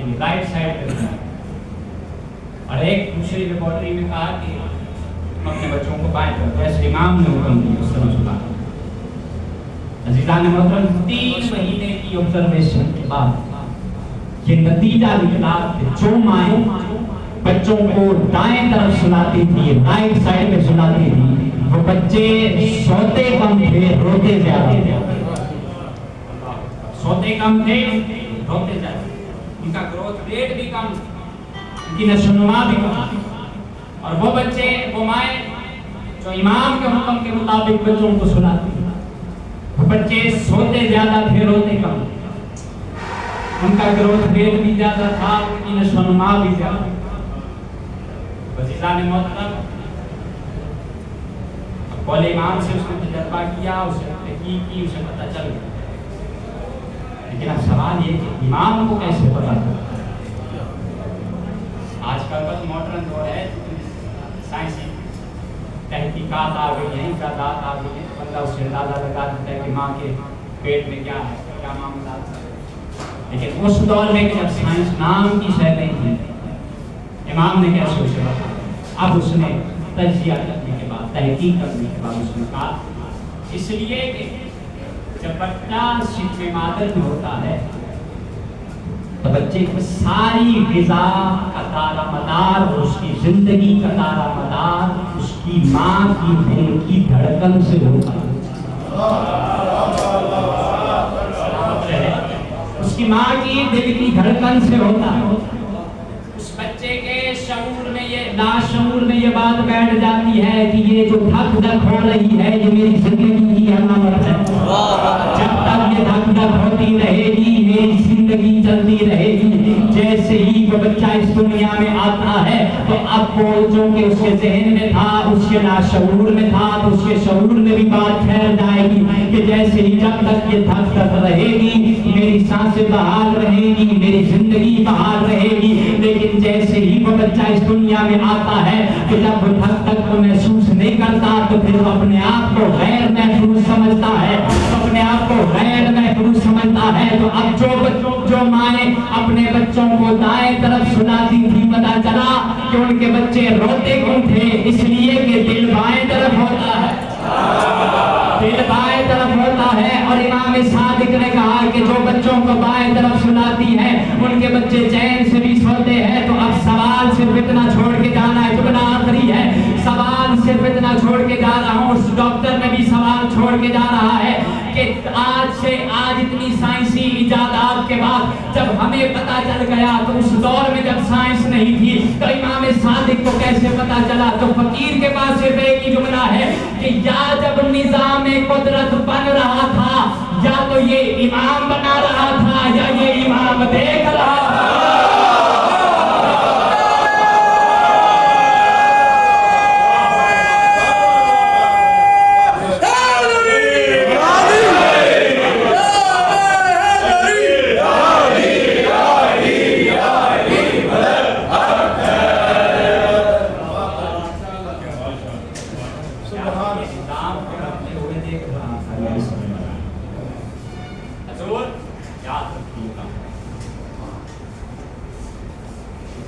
کے لیے right side پہ سنا. اور ایک دوسری لیبارٹری میں کہا کہ تم اپنے بچوں کو بائیں طرف، جیسے امام نے حکم دیا اس طرح سنا. عزیزان محترم 3 مہینے کی آبزرویشن کے بعد یہ نتیجہ نکلا کہ جو مائیں بچوں کو دائیں طرف سلاتی تھی، رائٹ سائڈ پہ سلاتی تھی، وہ بچے سوتے کم تھے، روتے زیادہ تھے. سوتے کم تھے، روتے زیادہ، ان کا گروتھ ریٹ بھی کم، ان کی نشوونما بھی کم. اور وہ بچے، وہ مائیں جو امام کے حکم کے مطابق بچوں کو سلاتی تھی، وہ بچے سوتے زیادہ تھے، روتے کم، ان کا گروتھ ریٹ بھی زیادہ تھا، ان کی نشوونما بھی زیادہ. عزیزان محترم قول امام سے اس نے تجربہ کیا، اسے تحقیق کی، اسے پتہ چل گیا. لیکن اب سوال یہ کہ امام کو کیسے پتہ چلا؟ آج کل بس ماڈرن دور ہے، سائنسی تحقیقات آ گئی ہیں، ایجادات آ گئی ہیں، بندہ اس سے اندازہ لگا دیتا ہے کہ ماں کے پیٹ میں کیا ہے، کیا معاملات ہے. لیکن اس دور میں کہ جب سائنس نام کی شے نہیں تھی، امام نے کیسے اسے بتایا؟ اب اس نے تجزیہ کرنے کے بعد، تحقیق کرنے کے بعد اس نے کہا اس لیے کہ جب بچہ شکم مادر میں ہوتا ہے تو بچے کو ساری غذا کا دارہ مدار، اس کی زندگی کا دارہ مدار اس کی ماں کی دل کی دھڑکن سے ہوتا ہے. اس کی ماں کی دل کی دھڑکن سے ہوتا ہے. بچے کے شعور میں، یہ لاشعور میں یہ بات بیٹھ جاتی ہے کہ یہ جو دھک دھک ہو رہی ہے یہ میری زندگی کی علامت ہے. جب تک یہ دھک دھک ہوتی رہے گی میری زندگی چلتی رہے گی. جیسے ہی وہ بچہ اس دنیا میں آتا ہے تو اب وہ جو کہ اس کے ذہن میں تھا، اس کے لاشعور میں تھا، تو اس کے شعور میں بھی بات پھیل جائے گی کہ جیسے ہی جب تک یہ دھک دھک رہے گی میری سانسیں بحال رہے گی، میری زندگی بحال رہے گی. لیکن جیسے ہی وہ بچہ اس دنیا میں آتا ہے کہ جب وہ دھک دھک کو محسوس نہیں کرتا تو پھر وہ اپنے آپ کو غیر محفوظ سمجھتا ہے، اپنے آپ کو غیر محفوظ سمجھتا ہے. تو اب جو مائیں اپنے بچوں کو دائیں طرف سلاتی تھی، پتہ چلا کہ ان کے بچے روتے کیوں تھے؟ اس لیے کہ دل بائیں طرف ہوتا ہے، دل بائیں طرف ہوتا ہے. اور امام صادق نے کہا کہ جو بچوں کو بائیں طرف سلاتی ہے ان کے بچے چین سے بھی سوتے ہیں. تو اب سوال صرف اتنا چھوڑ کے جانا ہے، جملہ آخری ہے، سوال صرف اتنا چھوڑ کے جا رہا ہوں. اس ڈاکٹر نے بھی سوال چھوڑ کے جا رہا ہے کہ آج اتنی سائنسی ایجادات کے بعد جب ہمیں پتہ چل گیا تو اس دور میں جب سائنس نہیں تھی تو امام صادق کو کیسے پتہ چلا؟ تو فقیر کے پاس صرف ایک ہی جملہ ہے کہ یا جب نظام قدرت بن رہا تھا یا تو یہ امام بنا رہا تھا یا یہ امام دیکھ رہا تھا.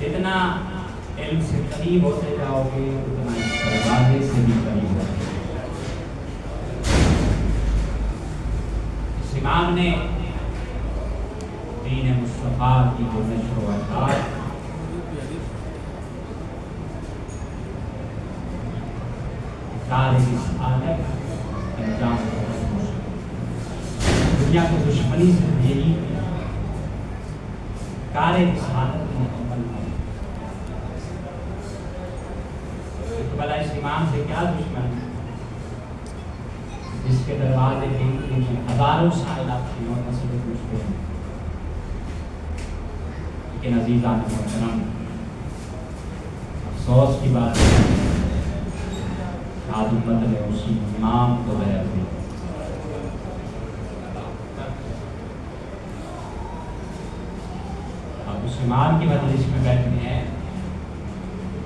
جتنا علم سے قریب ہوتے جاؤ گے اتنا اس دروازے سے بھی قریب ہوتے جاؤ گے. اس امام نے دین مصطفیٰ کی جو نشر و اشاعت انجام دنیا کو دشمنی سے بھیجی کار رسالت مکمل ہے. بھلا اس امام سے کیا دشمن ہے جس کے دروازے میں ہزاروں سال آپ کی موت مسئلے پوچھتے ہیں. لیکن عزیزان محترم افسوس کی بات ہے آج امت نے اسی امام کو غیر دی. اب اس امام کی مجلس میں بیٹھے ہیں.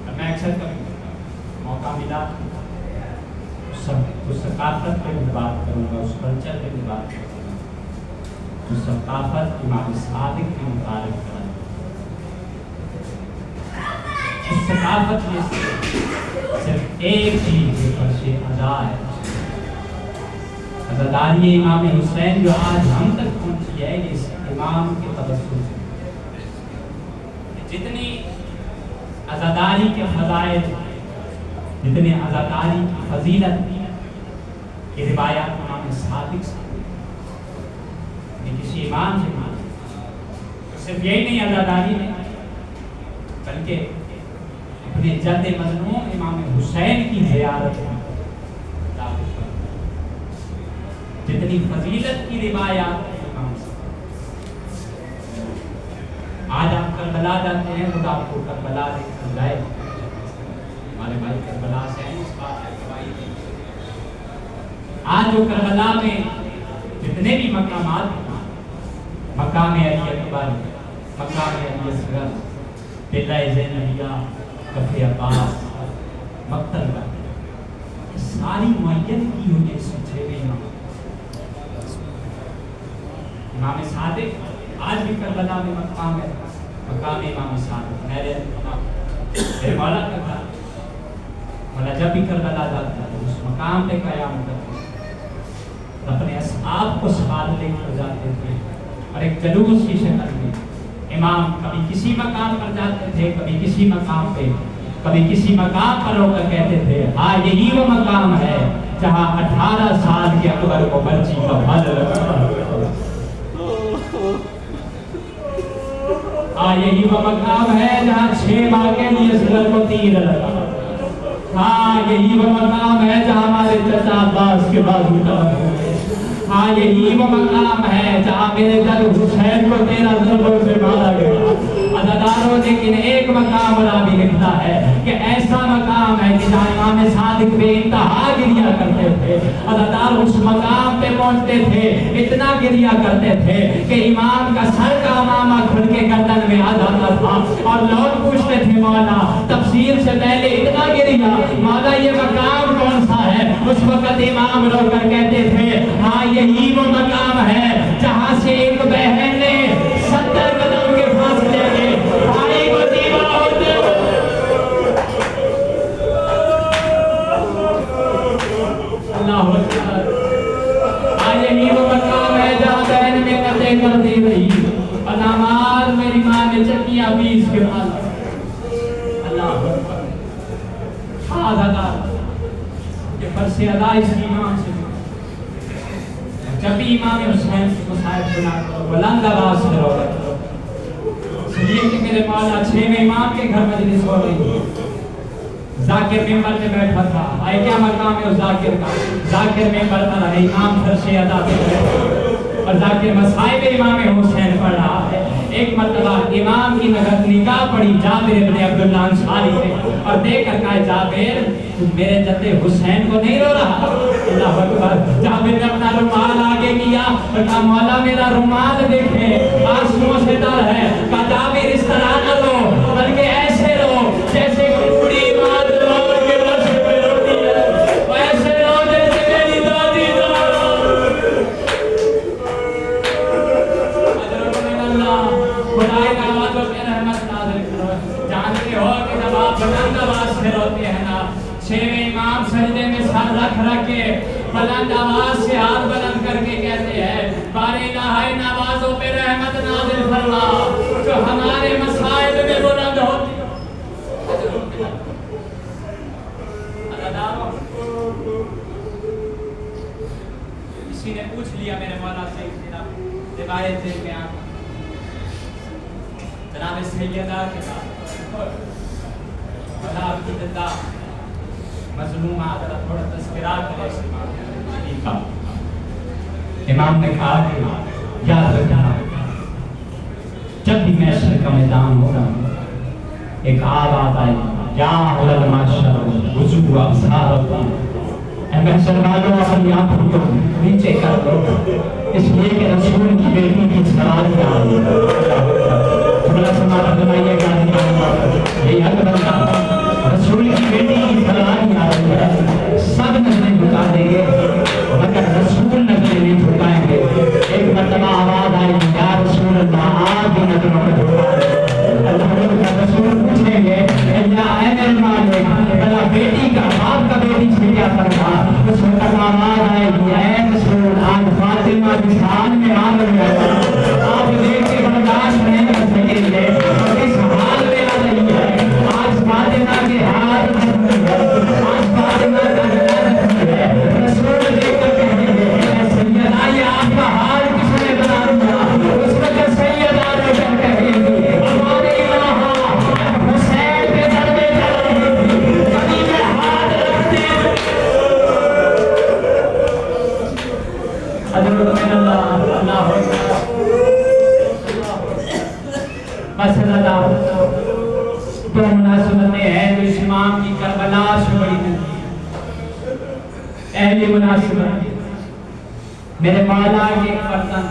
اب میں اکثر کبھی موقع ملا اس ثقافت پہ بھی بات کروں گا، اس کلچر پہ بھی بات کروں گا، اس ثقافت امام صادق کے متعلق کروں گا. ثقافت میں صرف ایک چیز فرش ادا ہے، عزاداری امام حسین جو آج ہم تک پہنچی ہے اس امام کے تبسم سے۔ جتنی عزاداری کے فضائل، جتنے عزاداری کی فضیلت کی روایات امام صادق سے کسی امام سے صرف یہی نہیں عزاداری میں، بلکہ اپنے جد مظلوم امام حسین کی زیارت میں جتنی فضیلت کی روایات امام سے۔ آج آپ کربلا جاتے ہیں، خدا آپ کو کربلا دیکھ کر جائے، ہمارے بھائی کربلا سے ہیں، اس بات کی گواہی دیں۔ آج جو کربلا میں جتنے بھی مقامات ہیں، مقام علی اکبر، مقام علی اصغر، قلعہ زینبیہ، کفر عباس، مقتل کا، ساری معین کی ہوئی اس چھ امام۔ امام صادق آج بھی کربلا میں مقام ہے، مقام امام صادق۔ میرے مولا کا تھا، مولا جب بھی کربلا جاتا ہے اس مقام پہ قیام کرتے اپنے اصحاب کو سوال لے کر جاتے تھے، اور ایک جلوس کی شکل میں امام کبھی کسی مقام پر جاتے تھے، کبھی کسی مقام پہ، کبھی کسی مقام پر ہو کر کہتے تھے ہاں یہی وہ مقام ہے جہاں 18 سال کے اکبر کو برچی کا پھل لگا، ہاں یہی وہ مقام ہے جہاں 6 ماہ کے لیے اصغر کو تیر لگا، ہاں یہی وہ مقام ہے جہاں ہمارے چچا عباس کے بازو قلم ہوئے، ہاں یہی وہ مقام ہے جہاں میرے جد حسین کو 13 ضربوں سے مارا گیا۔ عزاداروں لیکن ایک مقام راوی لکھتا ہے کہ ایسا مقام ہے کہ جہاں امام صادق بے انتہا گریا کرتے تھے، عزادار اس مقام پہ پہنچتے تھے، اتنا گریا کرتے تھے کہ امام کا سر کا امامہ کھل کے گردن میں آ جاتا تھا، اور لوگ پوچھتے تھے مولا تفسیر سے پہلے اتنا گریا، مولا یہ مقام کون سا ہے؟ اس وقت امام رو کر کہتے تھے ہاں یہی وہ مقام ہے جہاں سے ایک بہن نے 70 قدم کے فاصلے میں بھائی کو دیوا ہوتے اللہ اکبر، ہاں یہی وہ مقام ہے جہاں بہن میں قطع کر دی رہی، اور نماز میری ماں نے چکیاں پیس کے ڈالا۔ اللہ اکبر، ہاں دادا کہ فرض ادا اس امام سے جب بھی امام حسین کو صاحب سنا کرو بلند آواز سے رو کرو، سنیے کہ میرے مولا 6ویں امام کے گھر مجلس ہو رہی ہے، ذاکر ممبر پہ بیٹھا تھا، آئے کیا مقام ہے اس ذاکر کا؟ ذاکر ممبر پر ہے، امام فرش ادا پہ بیٹھا اور ذاکر مصائب امام حسین پڑھ رہا ہے۔ ایک مرتبہ امام کی نگاہ پڑی جابر ابن عبداللہ انصاری پہ، اور دیکھ کر کہا جابر میرے جد حسین کو نہیں رو رہا؟ اللہ اکبر، جابر نے اپنا رومال آگے کیا اور کہا مولا میرا رومال دیکھے آنسوؤں سے تر ہے، کہا جابر اس طرح نہ رو بلکہ ایسے رو جیسے کوڑی ماں رو کے رشے پہ روتی ہے، ویسے رو جیسے میری دادی رو۔ حضرت اللہ خدای کا آوازوں پہ رحمت نازل کرو۔ جانتے ہو کہ جب آپ بلند آواز سے روتے ہیں نا، 6ویں امام سجدے میں سر رکھ کے بلند آواز سے ہاتھ بلند کر کے کہتے ہیں بارے الہی نوازوں پہ رحمت نازل فرما جو ہمارے مصائب میں بلند ہوتی۔ کسی نے پوچھ لیا میرے مولا سے روایت دے کے آپ جناب سیدہ کے بعد مولا آپ کی زندہ مظلوم آدھرہ تھوڑا تذکرہ کرے اس امام نے کہا کہ یاد رکھنا جب بھی محشر کا میدان ہوگا ایک آواز آئے یا اولل معاشر وضو ابصارکم، اے محشر والوں اپنی آنکھوں کو نیچے کر لو، اس لیے کہ رسول کی بیٹی کی سواری آ رہی ہے۔ تھوڑا سا مانا بنائیے گا یہ حق بنتا رسول کی بیٹی کی سواری آ رہی ہے، سب نظریں جھکا دیں گے مگر رسول نظریں نہیں جھکائیں گے۔ ایک مرتبہ آواز آئی یا رسول اللہ آپ بھی نظروں کو جھکا دیں، اللہ رسول پوچھیں گے یا درود من اللہ اللہ مسئلہ دو مناسبتیں ہیں جو اس امام کی کربلا سے بڑی ملتی ہیں. پہلی مناسبت میرے مولا کے ایک فرزند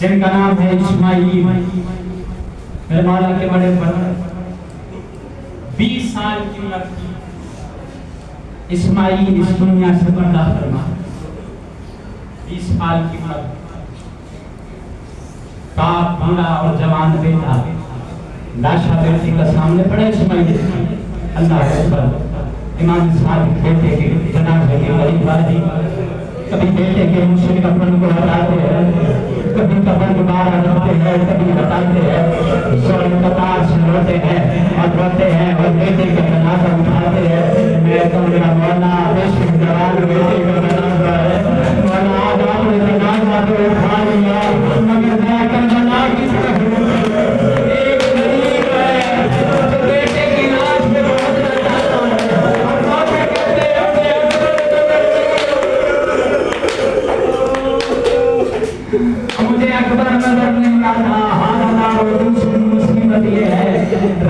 جن کا نام ہے اسماعیل. میرے مولا کے بڑے فرزند 20 سال کی عمر کی اسماعیل اس دنیا سے پردہ فرما. 20 سال کی عمر باپ بوڑھا اور جوان بیٹا لاشا بیٹی کا سامنے پڑے اسماعیل. اللہ اکبر. امام صادق بیٹے کے جنازے کے قریب آئی. کبھی بیٹے کے منہ سے کفن کو ہٹاتے ہیں, کبھی کفن دوبارہ رکھتے ہیں, کبھی ہٹاتے ہیں, سر قطار سے روتے ہیں اور روتے ہیں اور بیٹے کا جنازہ اٹھاتے ہیں. میں تو میرا مولا بے جوان بیٹے کا جنازہ ہے. مولا آج آپ نے جنازہ تو اٹھا لیا مگر میں کربلا کی طرف ایک غریب ہے جو بیٹے کی لاش پہ بہت رہتا ہے اور باپے کہتے ہیں مجھے اکبر نظر نہیں آتا. حالات اور دوسری مصیبت یہ ہے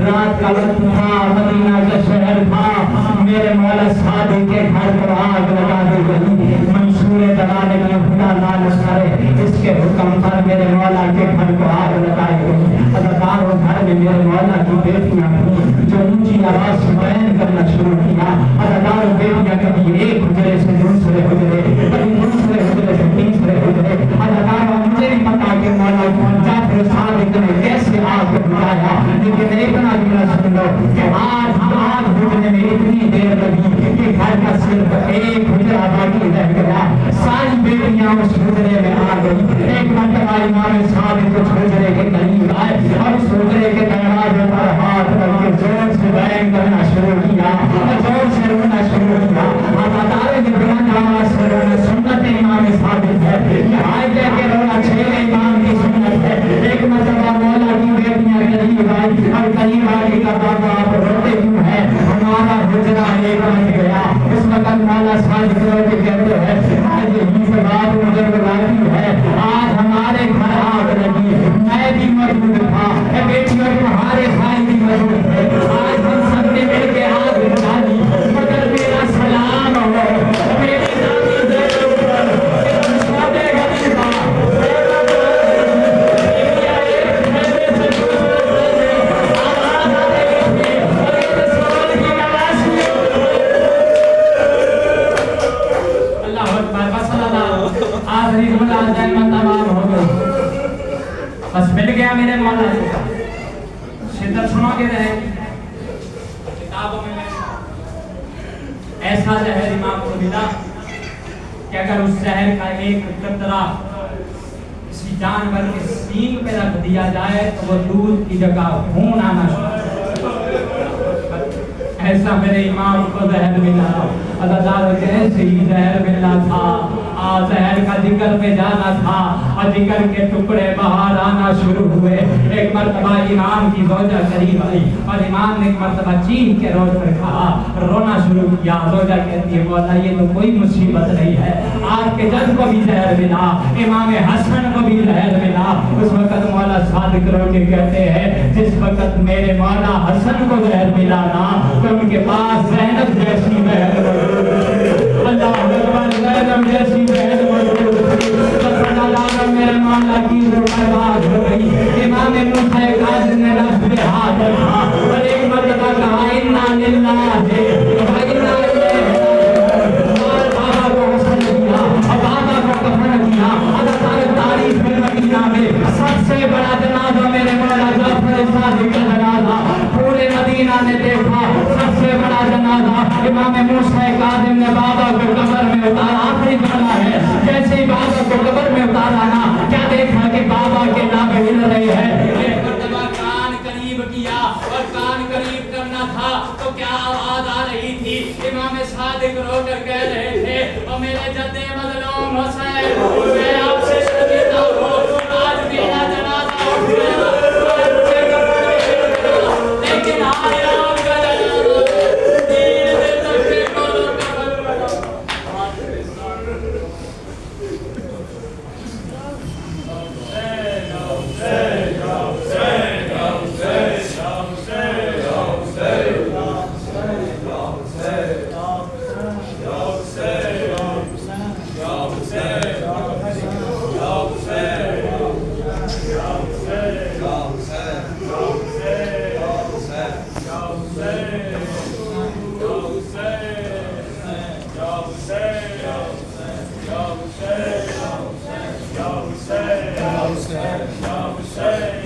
رات کا وقت تھا, مدینہ کا شہر تھا, میرے مولا صادق کے گھر پر آگ لگا دی گئی. منصور دلال میں خدا لالچ کرے اس کے حکم پر میرے مولا کے گھر کو آگ لگائی گئی. اداکاروں گھر میں میرے مولا کی بیٹیاں تھیں جو اونچی آواز سے بیان کرنا شروع کیا. اداکاروں بیٹیاں کبھی ایک حجرے سے دوسرے حجرے, کبھی دوسرے حجرے سے تیسرے حجرے. اداکاروں مجھے نہیں پتا کہ مولا جعفر صادق نے کیسے آگ بلایا, لیکن اتنا جملہ سن لو کہ آگ بجھنے میں اتنی دیر لگی کہ گھر کا صرف ایک حجرہ باقی رہ گیا. ساری بیٹیاں اس حجرے میں آ گئی. ایک مرتبہ امام صادق اس حجرے کے قریب آئے اور اس حجرے کے دروازے پر ہاتھ رکھ کے زور سے بیان کرنا شروع کیا, زور سے رونا شروع کیا. اداکاروں نے بلند آواز سے رونا سنت امام صادق ہے کہ آئے کہہ کے رونا چھیڑے امام کی سنت ہے. ایک مرتبہ مولا کی بیٹیاں قریب آئی اور قریب آئی کا بابا آپ روتے کیوں ہے, ہمارا حجرہ ایک بن گیا. اس وقت مولا صادق رو کے کہتے ہیں آج یہی سے بات مجھے بلاتی ہے, آج ہمارے گھر آگ لگی, میں بھی موجود تھا, بیٹیوں تمہارے بھائی بھی موجود تھے, آج ہم سب نے مل کے آگ بجھا دی. مگر میرا سلام ہو میری دادی زینب پر کہ تم سوتے غریبا بس مل گیا میرے مولا کو. شدت سنو کے رہے کتابوں میں ایسا زہر امام کو ملا کہ اگر اس زہر کا ایک قطرہ کسی جانور کے سینگ پہ رکھ دیا جائے تو وہ دودھ کی جگہ خون آنا شروع. ایسا میرے امام کو زہر ملا. اللہ کیسے ہی زہر ملنا تھا, زہر کا ذکر پہ جانا تھا اور ذکر کے ٹکڑے باہر آنا شروع ہوئے. ایک مرتبہ امام کی زوجہ قریب آئی اور امام نے ایک مرتبہ چین کے روز پر کہا, رونا شروع کیا. زوجہ کہتی ہے مولا یہ تو کوئی مصیبت نہیں ہے, آپ کے جد کو بھی زہر ملا, امام حسن کو بھی زہر ملا. اس وقت مولا صادق رو کے کہتے ہیں جس وقت میرے مولا حسن کو زہر ملا نا تو ان کے پاس زینب جیسی بہن موجود تھی. اللہ اکبر, زینب جیسی بہن موجود تھی. میرے مولا کی روح برباد ہو گئی. امام موسیٰ کاظم نے لفظ پہ ہاتھ رکھا اور ایک مرتبہ کہا انا للہ و انا الیہ راجعون. اور بابا کو غسل کیا اور بابا کو کفن کیا. اداکار تاریخ مدینہ میں سب سے بڑا جنازہ میرے مولا جعفر صادق کا جنازہ پورے مدینہ نے دیکھا. سب سے بڑا جنازہ امام موسیٰ کاظم نے بابا کو قبر میں اتارا. آخری جملہ ہے, جیسے ہی بابا کو قبر میں اتارا نا کیا دیکھا کہ بابا کے لب ہل رہے ہیں. ایک مرتبہ کان قریب کیا اور کان قریب کرنا تھا تو کیا آواز آ رہی تھی, امام صادق رو کر کہہ رہے تھے اور میرے جد مظلوم حسین میں آپ سے شرمندہ ہوں, آج میرا جنازہ اٹھ گیا لیکن آج آپ کا جنازہ دین تک کے کولوں کا Hussein.